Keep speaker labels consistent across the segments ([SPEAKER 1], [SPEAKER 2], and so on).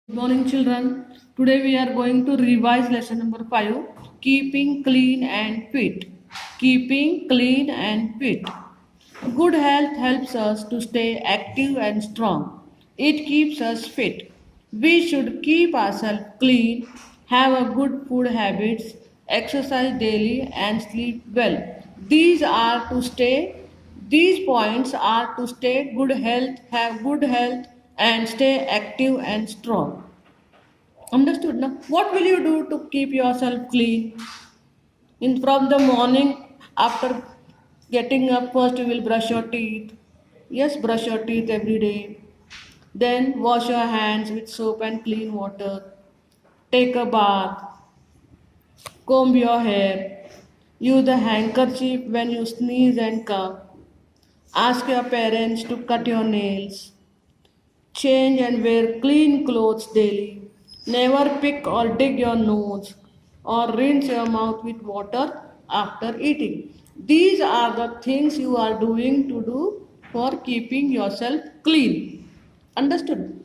[SPEAKER 1] Good morning, children. Today we are going to revise lesson number 5, keeping clean and fit. Keeping clean and fit. Good health helps us to stay active and strong. It keeps us fit. We should keep ourselves clean, have a good food habits, exercise daily and sleep well. These are to stay these points are to stay good health, have good health and stay active and strong. Understood? Now, what will you do to keep yourself clean? In from the morning after getting up, first you will brush your teeth. Yes, brush your teeth every day. Then wash your hands with soap and clean water. Take a bath. Comb your hair. Use a handkerchief when you sneeze and cough. Ask your parents to cut your nails. Change and wear clean clothes daily. Never pick or dig your nose or rinse your mouth with water after eating. These are the things you are doing to do for keeping yourself clean. Understood?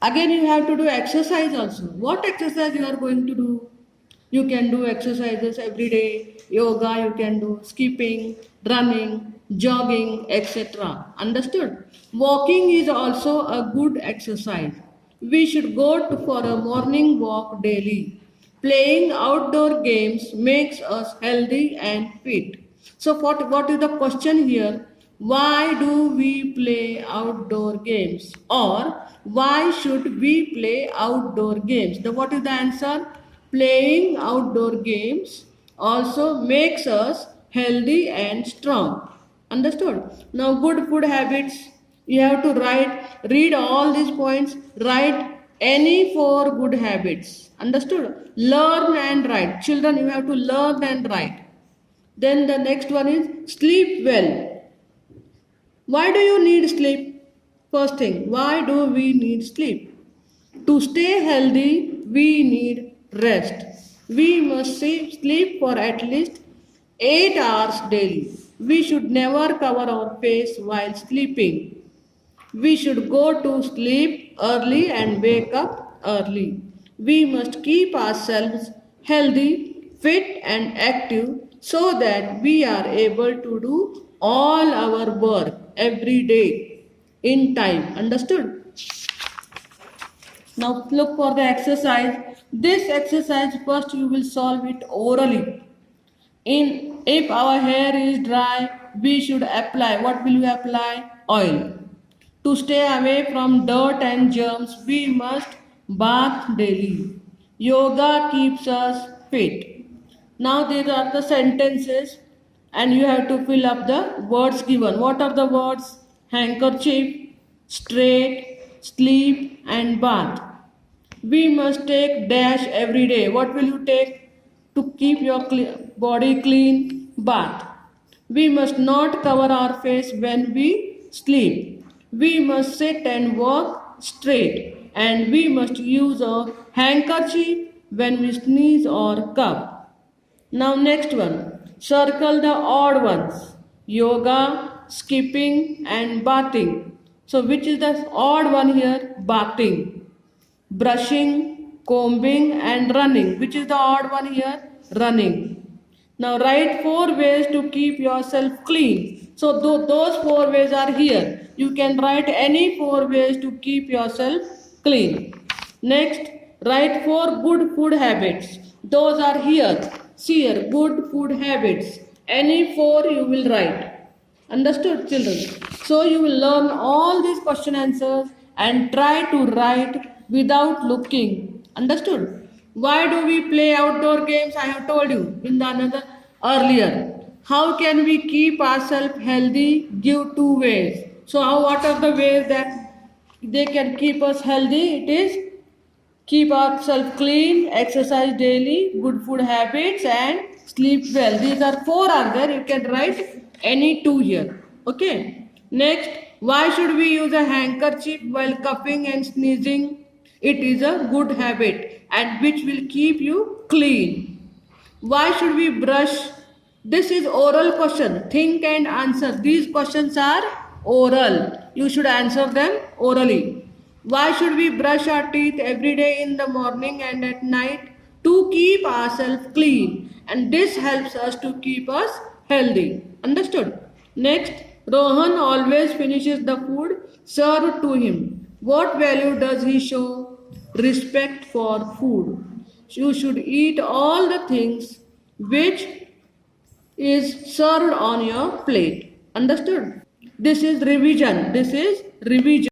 [SPEAKER 1] Again, you have to do exercise also. What exercise you are going to do? You can do exercises every day, yoga, you can do skipping, running, jogging, etc. Understood? Walking is also a good exercise. We should go for a morning walk daily. Playing outdoor games makes us healthy and fit. So, what is the question here? Why do we play outdoor games? Or why should we play outdoor games? What is the answer? Playing outdoor games also makes us healthy and strong. Understood? Now, good food habits. You have to read all these points, write any four good habits. Understood? Learn and write. Children, you have to learn and write. Then the next one is sleep well. Why do you need sleep? First thing, why do we need sleep? To stay healthy, we need rest. We must sleep for at least 8 hours daily. We should never cover our face while sleeping. We should go to sleep early and wake up early. We must keep ourselves healthy, fit, and active so that we are able to do all our work every day in time. Understood? Now look for the exercise. This exercise first you will solve it orally. In if our hair is dry, we should apply. What will you apply? Oil. To stay away from dirt and germs, we must bath daily. Yoga keeps us fit. Now these are the sentences and you have to fill up the words given. What are the words? Handkerchief, straight, sleep and bath. We must take dash every day. What will you take to keep your body clean? Bath. We must not cover our face when we sleep. We must sit and walk straight. And we must use a handkerchief when we sneeze or cough. Now next one. Circle the odd ones. Yoga, skipping and bathing. So which is the odd one here? Bathing. Brushing, combing and running. Which is the odd one here? Running. Now write 4 ways to keep yourself clean. So those 4 ways are here. You can write any 4 ways to keep yourself clean. Next, write 4 good food habits. Those are here. See here, good food habits. Any 4 you will write. Understood, children? So you will learn all these question answers and try to write without looking. Understood? Why do we play outdoor games? I have told you in the another earlier. How can we keep ourselves healthy? Give 2 ways. So what are the ways that they can keep us healthy? It is keep ourselves clean, exercise daily, good food habits and sleep well. These are 4 are there. You can write any 2 here. Okay. Next, why should we use a handkerchief while coughing and sneezing? It is a good habit and which will keep you clean. Why should we brush? This is oral question. Think and answer. These questions are oral. You should answer them orally. Why should we brush our teeth every day in the morning and at night? To keep ourselves clean, and this helps us to keep us healthy. Understood? Next, Rohan always finishes the food served to him. What value does he show? Respect for food. You should eat all the things which is served on your plate. Understood? This is revision. This is revision.